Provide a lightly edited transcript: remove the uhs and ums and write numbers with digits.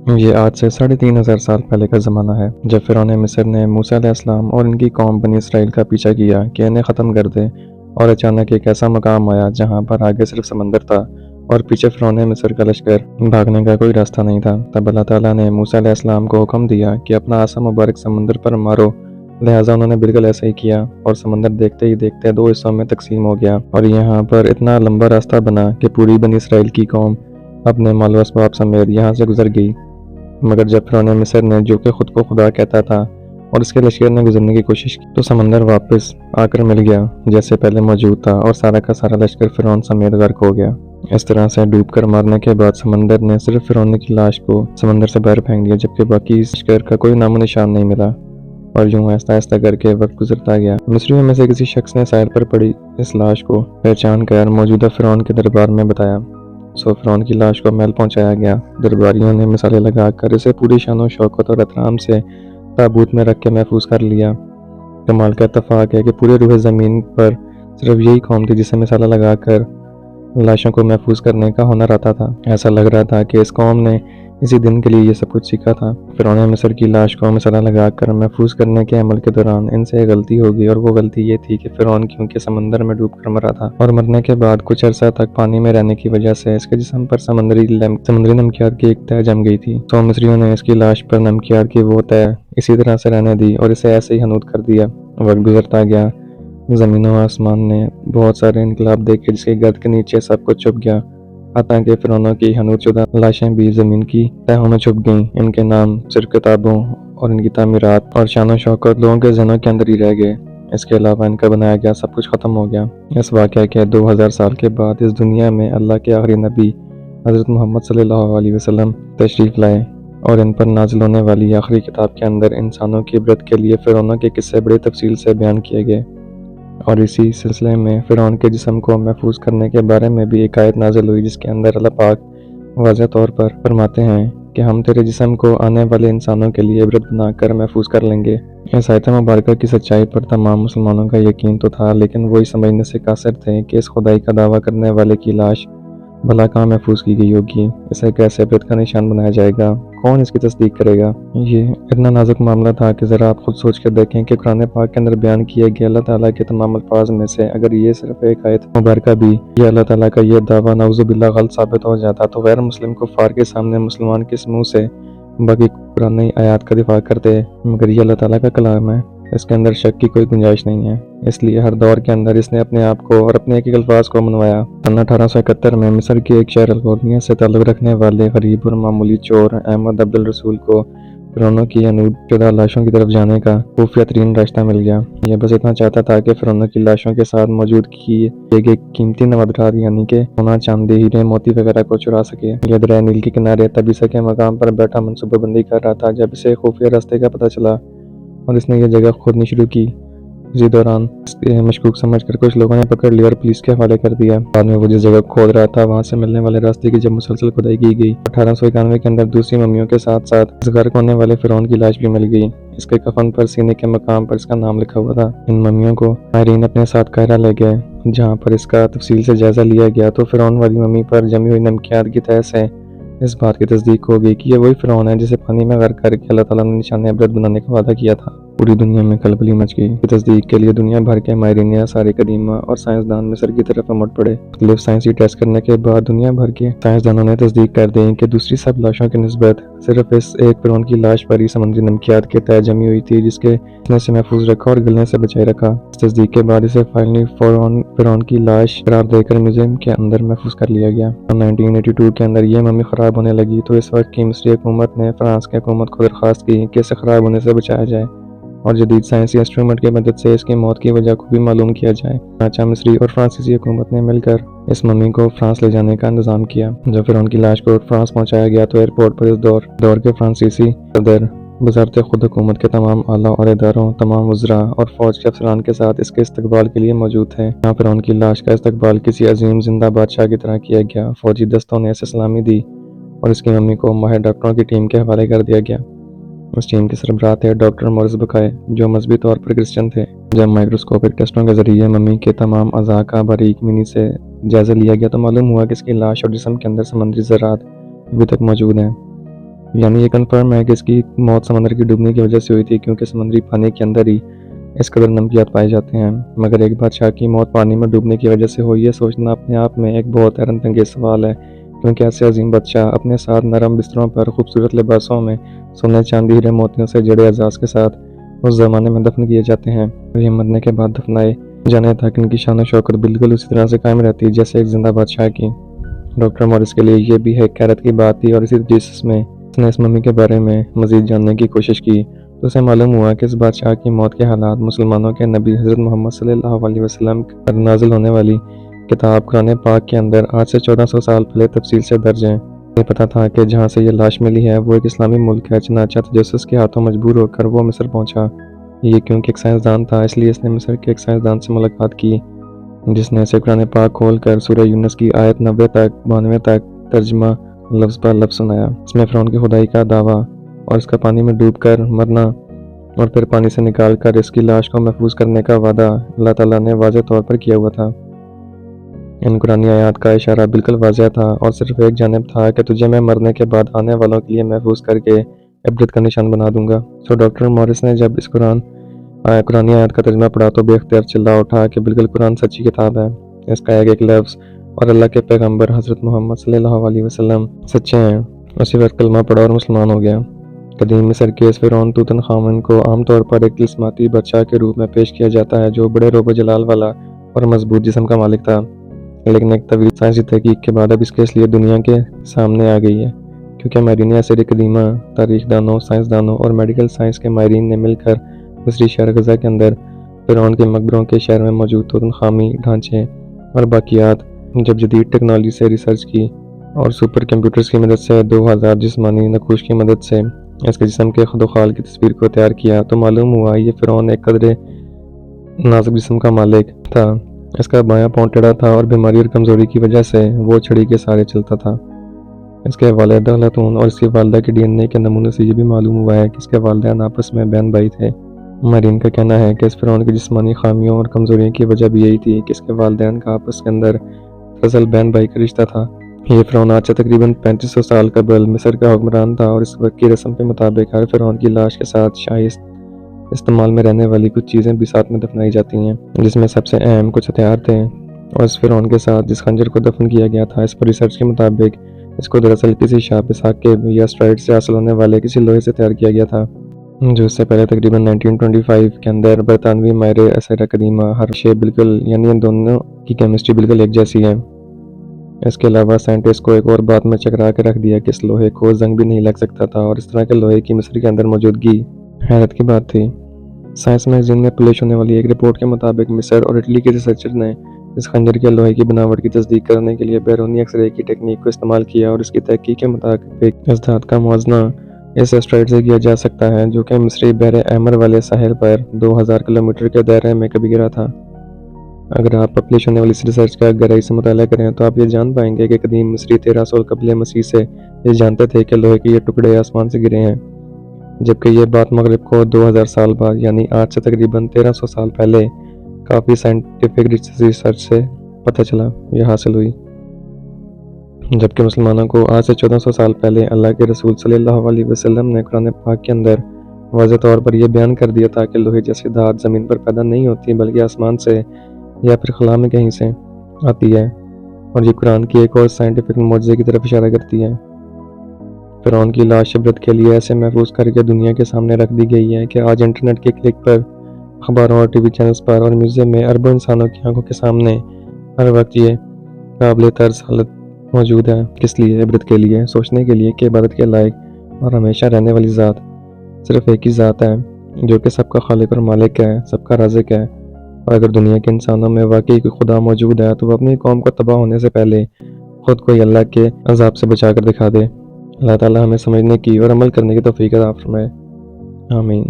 یہ آج سے 3500 سال پہلے کا زمانہ ہے، جب فرعون مصر نے موسیٰ علیہ السلام اور ان کی قوم بنی اسرائیل کا پیچھا کیا کہ انہیں ختم کر دے، اور اچانک ایک ایسا مقام آیا جہاں پر آگے صرف سمندر تھا اور پیچھے فرعون مصر کا لشکر۔ بھاگنے کا کوئی راستہ نہیں تھا۔ تب اللہ تعالیٰ نے موسیٰ علیہ السلام کو حکم دیا کہ اپنا عصا مبارک سمندر پر مارو۔ لہٰذا انہوں نے بالکل ایسا ہی کیا، اور سمندر دیکھتے ہی دیکھتے 2 حصوں میں تقسیم ہو گیا، اور یہاں پر اتنا لمبا راستہ بنا کہ پوری بنی اسرائیل کی قوم اپنے مال و اسباب سمیت یہاں سے گزر گئی۔ مگر جب فرعون مصر نے، جو کہ خود کو خدا کہتا تھا، اور اس کے لشکر نے گزرنے کی کوشش کی، تو سمندر واپس آ کر مل گیا جیسے پہلے موجود تھا، اور سارا کا سارا لشکر فرعون سمیت غرق ہو گیا۔ اس طرح سے ڈوب کر مارنے کے بعد سمندر نے صرف فرعون کی لاش کو سمندر سے باہر پھینک دیا، جبکہ باقی لشکر کا کوئی نام و نشان نہیں ملا۔ اور یوں آہستہ آہستہ کر کے وقت گزرتا گیا۔ مصریوں میں سے کسی شخص نے ساحل پر پڑی اس لاش کو پہچان کر موجودہ فرعون کے دربار میں بتایا۔ فرعون کی لاش کو محل پہنچایا گیا۔ درباریوں نے مثالیں لگا کر اسے پوری شان و شوکت اور احترام سے تابوت میں رکھ کے محفوظ کر لیا۔ کمال کا اتفاق ہے کہ پورے روح زمین پر صرف یہی قوم تھی جسے مثالیں لگا کر لاشوں کو محفوظ کرنے کا ہنر آتا تھا۔ ایسا لگ رہا تھا کہ اس قوم نے اسی دن کے لیے یہ سب کچھ سیکھا تھا۔ فرعون مصر کی لاش کو مثالہ لگا کر محفوظ کرنے کے عمل کے دوران ان سے ایک غلطی ہو گئی، اور وہ غلطی یہ تھی کہ فرعون کیونکہ سمندر میں ڈوب کر مرا تھا، اور مرنے کے بعد کچھ عرصہ تک پانی میں رہنے کی وجہ سے اس کے جسم پر سمندری نمکیات کی ایک تہہ جم گئی تھی۔ تو مصریوں نے اس کی لاش پر نمکیات کی وہ تہہ اسی طرح سے رہنے دی اور اسے ایسے ہی ہنوت کر دیا۔ وقت گزرتا گیا، زمین و آسمان نے بہت سارے انقلاب دیکھے، جس کے گرد کے نیچے سب کچھ چھپ گیا، حتیٰ کہ فرعونوں کی ہنوت شدہ لاشیں بھی زمین کی تہوں میں چھپ گئیں۔ ان کے نام صرف کتابوں اور ان کی تعمیرات اور شان و شوکت لوگوں کے ذہنوں کے اندر ہی رہ گئے۔ اس کے علاوہ ان کا بنایا گیا سب کچھ ختم ہو گیا۔ اس واقعہ کے 2000 سال کے بعد اس دنیا میں اللہ کے آخری نبی حضرت محمد صلی اللہ علیہ وسلم تشریف لائے، اور ان پر نازل ہونے والی آخری کتاب کے اندر انسانوں کی عبرت کے لیے فرعونوں کے قصے بڑی تفصیل سے بیان کیے گئے۔ اور اسی سلسلے میں فرعون کے جسم کو محفوظ کرنے کے بارے میں بھی ایک آیت نازل ہوئی، جس کے اندر اللہ پاک واضح طور پر فرماتے ہیں کہ ہم تیرے جسم کو آنے والے انسانوں کے لیے عبرت بنا کر محفوظ کر لیں گے۔ اس آیت مبارکہ کی سچائی پر تمام مسلمانوں کا یقین تو تھا، لیکن وہ یہ سمجھنے سے قاصر تھے کہ اس خدائی کا دعویٰ کرنے والے کی لاش بھلا کہاں محفوظ کی گئی ہوگی، اسے کیسے عبرت کا نشان بنایا جائے گا، کون اس کی تصدیق کرے گا۔ یہ اتنا نازک معاملہ تھا کہ ذرا آپ خود سوچ کر دیکھیں کہ قرآن پاک کے اندر بیان کیے گئے اللہ تعالیٰ کے تمام الفاظ میں سے اگر یہ صرف ایک آیت مبارکہ بھی یہ اللہ تعالیٰ کا یہ دعویٰ نعوذ باللہ غلط ثابت ہو جاتا، تو غیر مسلم کفار کے سامنے مسلمان کس منہ سے باقی قرآنی آیات کا دفاع کرتے؟ مگر یہ اللہ تعالیٰ کا کلام ہے، اس کے اندر شک کی کوئی گنجائش نہیں ہے۔ اس لیے ہر دور کے اندر اس نے اپنے آپ کو اور اپنے ایک ایک الفاظ کو منوایا۔ سن 1871 میں مصر کے ایک شہر الغورنیہ سے تعلق رکھنے والے غریب اور معمولی چور احمد عبد الرسول کو فرعونوں کی ہنوت شدہ لاشوں کی طرف جانے کا خفیہ ترین راستہ مل گیا۔ یہ بس اتنا چاہتا تھا کہ فرعونوں کی لاشوں کے ساتھ موجود کیے گئے قیمتی نوادرات یعنی کہ سونا، چاندی، ہیرے، موتی وغیرہ کو چرا سکے۔ یہ دریائے نیل کے کنارے تبیسہ کے مقام پر بیٹھا منصوبہ بندی کر رہا تھا جب اسے خفیہ راستے کا پتہ چلا، اور اس نے یہ جگہ کھودنی شروع کی۔ اسی دوران اس کے مشکوک سمجھ کر کچھ لوگوں نے پکڑ لیا اور پولیس کے حوالے کر دیا۔ بعد میں وہ جس جگہ کھود رہا تھا وہاں سے ملنے والے راستے کی جب مسلسل کھدائی کی گئی، 1891 کے اندر دوسری ممیوں کے ساتھ ساتھ اس غرق ہونے والے فرعون کی لاش بھی مل گئی۔ اس کے کفن پر سینے کے مقام پر اس کا نام لکھا ہوا تھا۔ ان ممیوں کو ماہرین اپنے ساتھ قاہرہ لے گئے، جہاں پر اس کا تفصیل سے جائزہ لیا گیا، تو فرعون والی ممی پر جمی ہوئی نمکیات کی تہہ سے اس بات کی تصدیق ہو گئی کہ یہ وہی فرعون ہے جسے پانی میں غرق کر کے اللہ تعالیٰ نے نشان عبرت بنانے کا وعدہ کیا تھا۔ پوری دنیا میں کھلبلی مچ گئی۔ اس تصدیق کے لیے دنیا بھر کے ماہرین آثار قدیمہ اور سائنسدان مصر کی طرف امٹ پڑے۔ مختلف سائنسی ٹیسٹ کرنے کے بعد دنیا بھر کے سائنسدانوں نے تصدیق کر دی کہ دوسری سب لاشوں کی نسبت صرف اس ایک فرعون کی لاش پر ہی سمندری نمکیات کے تہہ جمی ہوئی تھی، جس کے گلنے سے محفوظ رکھا اور گلنے سے بچائے رکھا۔ اس تصدیق کے بعد اسے فائنلی فرعون کی لاش قرار دے کر میوزیم کے اندر محفوظ کر لیا گیا۔ 1982 کے اندر یہ ممی خراب ہونے لگی تو اس وقت کی مصری حکومت نے فرانس کی حکومت کو درخواست کی کہ اسے خراب ہونے سے بچایا جائے اور جدید سائنسی انسٹرومنٹ کی مدد سے اس کی موت کی وجہ کو بھی معلوم کیا جائے۔ چنانچہ مصری اور فرانسیسی حکومت نے مل کر اس ممی کو فرانس لے جانے کا انتظام کیا۔ جب فرعون کی لاش کو فرانس پہنچایا گیا تو ایئرپورٹ پر اس دور کے فرانسیسی صدر وزارت خود حکومت کے تمام اعلیٰ عہدیداروں، تمام وزراء اور فوج کے افسران کے ساتھ اس کے استقبال کے لیے موجود تھے۔ یہاں فرعون کی لاش کا استقبال کسی عظیم زندہ بادشاہ کی طرح کیا گیا۔ فوجی دستوں نے اسے سلامی دی اور اس کی ممی کو ماہر ڈاکٹروں کی ٹیم کے حوالے کر دیا گیا۔ اس ٹیم کے سربراہ تھے ڈاکٹر مورس بکائے، جو مذہبی طور پر کرسچن تھے۔ جب مائکروسکوپک ٹیسٹوں کے ذریعے ممی کے تمام اعضاء کا باریک بینی سے جائزہ لیا گیا تو معلوم ہوا کہ اس کی لاش اور جسم کے اندر سمندری ذرات ابھی تک موجود ہیں۔ یعنی یہ کنفرم ہے کہ اس کی موت سمندر کی ڈوبنے کی وجہ سے ہوئی تھی، کیونکہ سمندری پانی کے اندر ہی اس قدر نمکیات پائے جاتے ہیں۔ مگر ایک بادشاہ کی موت پانی میں ڈوبنے کی وجہ سے ہوئی، یہ سوچنا اپنے آپ میں ایک بہت حیرت انگیز سوال ہے، کیونکہ ایسے عظیم بادشاہ اپنے ساتھ نرم بستروں پر خوبصورت لباسوں میں سونے چاندی ہیرے موتیوں سے جڑے اعزاز کے ساتھ اس زمانے میں دفن کیے جاتے ہیں، اور یہ مرنے کے بعد دفنائے جانے تک ان کی شان و شوکت بالکل اسی طرح سے قائم رہتی جیسے ایک زندہ بادشاہ کی۔ ڈاکٹر موریس کے لیے یہ بھی ایک حیرت کی بات تھی، اور اسی جس میں اس نے اس ممی کے بارے میں مزید جاننے کی کوشش کی تو اسے معلوم ہوا کہ اس بادشاہ کی موت کے حالات مسلمانوں کے نبی حضرت محمد صلی اللہ علیہ وسلم پر نازل ہونے والی کتاب قرآن پاک کے اندر آج سے 1400 سال پہلے تفصیل سے درج ہیں۔ یہ پتا تھا کہ جہاں سے یہ لاش ملی ہے وہ ایک اسلامی ملک ہے، چنانچہ تجسس کے ہاتھوں مجبور ہو کر وہ مصر پہنچا۔ یہ کیونکہ ایک سائنسدان تھا، اس لیے اس نے مصر کے ایک سائنسدان سے ملاقات کی، جس نے اسے قرآن پاک کھول کر سورہ یونس کی آیت 92 تک ترجمہ لفظ پر لفظ سنایا۔ اس میں فرعون کی خدائی کا دعویٰ اور اس کا پانی میں ڈوب کر مرنا اور پھر پانی سے نکال کر اس کی لاش کو محفوظ کرنے کا وعدہ اللہ تعالیٰ نے واضح طور پر کیا ہوا تھا۔ ان قرآنی آیات کا اشارہ بالکل واضح تھا اور صرف ایک جانب تھا کہ تجھے میں مرنے کے بعد آنے والوں کے لیے محفوظ کر کے عبرت کا نشان بنا دوں گا۔ ڈاکٹر موریس نے جب اس قرآنی آیات کا ترجمہ پڑھا تو بے اختیار چلا اٹھا کہ بالکل قرآن سچی کتاب ہے، اس کا ایک ایک لفظ اور اللہ کے پیغمبر حضرت محمد صلی اللہ علیہ وسلم سچے ہیں۔ اسی وقت کلمہ پڑھا اور مسلمان ہو گیا۔ قدیم مصر کے اس فرعون توتن خامن کو عام طور پر ایک طلسماتی بادشاہ کے روپ میں پیش کیا جاتا ہے جو بڑے روب و جلال والا اور مضبوط جسم کا مالک تھا، لیکن ایک طویل سائنسی تحقیق کے بعد اب اس کی اصلیت دنیا کے سامنے آ گئی ہے، کیونکہ ماہرین عصر قدیمہ، تاریخ دانوں، سائنسدانوں اور میڈیکل سائنس کے ماہرین نے مل کر مصری شہر غزہ کے اندر فرعون کے مقبروں کے شہر میں موجود توتن خامی ڈھانچے اور باقیات جب جدید ٹیکنالوجی سے ریسرچ کی اور سپر کمپیوٹرز کی مدد سے 2000 جسمانی نقوش کی مدد سے اس کے جسم کے خد و خال کی تصویر کو تیار کیا تو معلوم ہوا یہ فرعون ایک قدرے نازک جسم کا مالک تھا۔ اس کا بایاں پاؤں ٹیڑھا تھا اور بیماری اور کمزوری کی وجہ سے وہ چھڑی کے سہارے چلتا تھا۔ اس کے والد خاتون اور اس کی والدہ کے ڈی این اے کے نمونے سے یہ بھی معلوم ہوا ہے کہ اس کے والدین آپس میں بہن بھائی تھے۔ ماہرین کا کہنا ہے کہ اس فرعون کی جسمانی خامیوں اور کمزوریوں کی وجہ بھی یہی تھی کہ اس کے والدین کا آپس کے اندر دراصل بہن بھائی کا رشتہ تھا۔ یہ فرعون آج سے تقریباً 3500 سال قبل مصر کا حکمران تھا، اور اس وقت کی رسم کے مطابق ہر فرعون کی لاش کے ساتھ شاہی استعمال میں رہنے والی کچھ چیزیں بھی ساتھ میں دفنائی جاتی ہیں، جس میں سب سے اہم کچھ ہتھیار تھے۔ اور اس فرعون کے ساتھ جس خنجر کو دفن کیا گیا تھا، اس پر ریسرچ کے مطابق اس کو دراصل کسی شاپ ثاقب یا اسٹرائڈ سے حاصل ہونے والے کسی لوہے سے تیار کیا گیا تھا، جو اس سے پہلے تقریباً 1925 کے اندر برطانوی ماہر عصر قدیمہ ہرشے بالکل یعنی ان دونوں کی کیمسٹری بالکل ایک جیسی ہے۔ اس کے علاوہ سائنٹسٹ کو ایک اور بات میں چکرا کے رکھ دیا کہ اس لوہے کو زنگ بھی نہیں لگ سکتا تھا، اور اس طرح کے لوہے کی مصر کے اندر موجودگی حیرت کی بات تھی۔ سائنس میگزین میں پبلش ہونے والی ایک رپورٹ کے مطابق مصر اور اٹلی کے ریسرچر نے اس خنجر کے لوہے کی بناوٹ کی تصدیق کرنے کے لیے بیرونی ایکس رے کی ٹیکنیک کو استعمال کیا، اور اس کی تحقیق کے مطابق اس دھات کا موازنہ اس اسٹرائڈ سے کیا جا سکتا ہے جو کہ مصری بحر احمر والے ساحل پر 2000 کلومیٹر کے دائرے میں کبھی گرا تھا۔ اگر آپ پبلش ہونے والی اس ریسرچ کا گہرائی سے مطالعہ کریں تو آپ یہ جان پائیں گے کہ قدیم مصری 1300 قبل مسیح سے یہ جانتے تھے کہ لوہے کے یہ ٹکڑے آسمان سے گرے ہیں، جبکہ یہ بات مغرب کو 2000 سال بعد یعنی آج سے تقریباً 1300 سال پہلے کافی سائنٹیفک ریسرچ سے پتہ چلا یہ حاصل ہوئی، جبکہ مسلمانوں کو آج سے 1400 سال پہلے اللہ کے رسول صلی اللہ علیہ وسلم نے قرآن پاک کے اندر واضح طور پر یہ بیان کر دیا تھا کہ لوہے جیسی دھات زمین پر پیدا نہیں ہوتی بلکہ آسمان سے یا پھر خلا میں کہیں سے آتی ہے، اور یہ قرآن کی ایک اور سائنٹیفک معجزے کی طرف اشارہ کرتی ہے۔ فرعون کی لاش عبرت کے لیے ایسے محفوظ کر کے دنیا کے سامنے رکھ دی گئی ہے کہ آج انٹرنیٹ کے کلک پر اخباروں اور ٹی وی چینلز پر اور میوزیم میں اربوں انسانوں کی آنکھوں کے سامنے ہر وقت یہ قابل طرز حالت موجود ہے۔ کس لیے؟ عبرت کے لیے، سوچنے کے لیے کہ عبادت کے لائق اور ہمیشہ رہنے والی ذات صرف ایک ہی ذات ہے جو کہ سب کا خالق اور مالک ہے، سب کا رازق ہے، اور اگر دنیا کے انسانوں میں واقعی کوئی خدا موجود ہے تو وہ اپنی قوم کو تباہ ہونے سے پہلے خود کو اللہ کے عذاب سے بچا کر دکھا دے۔ اللہ تعالیٰ ہمیں سمجھنے کی اور عمل کرنے کی توفیق عطا فرمائے، آمین۔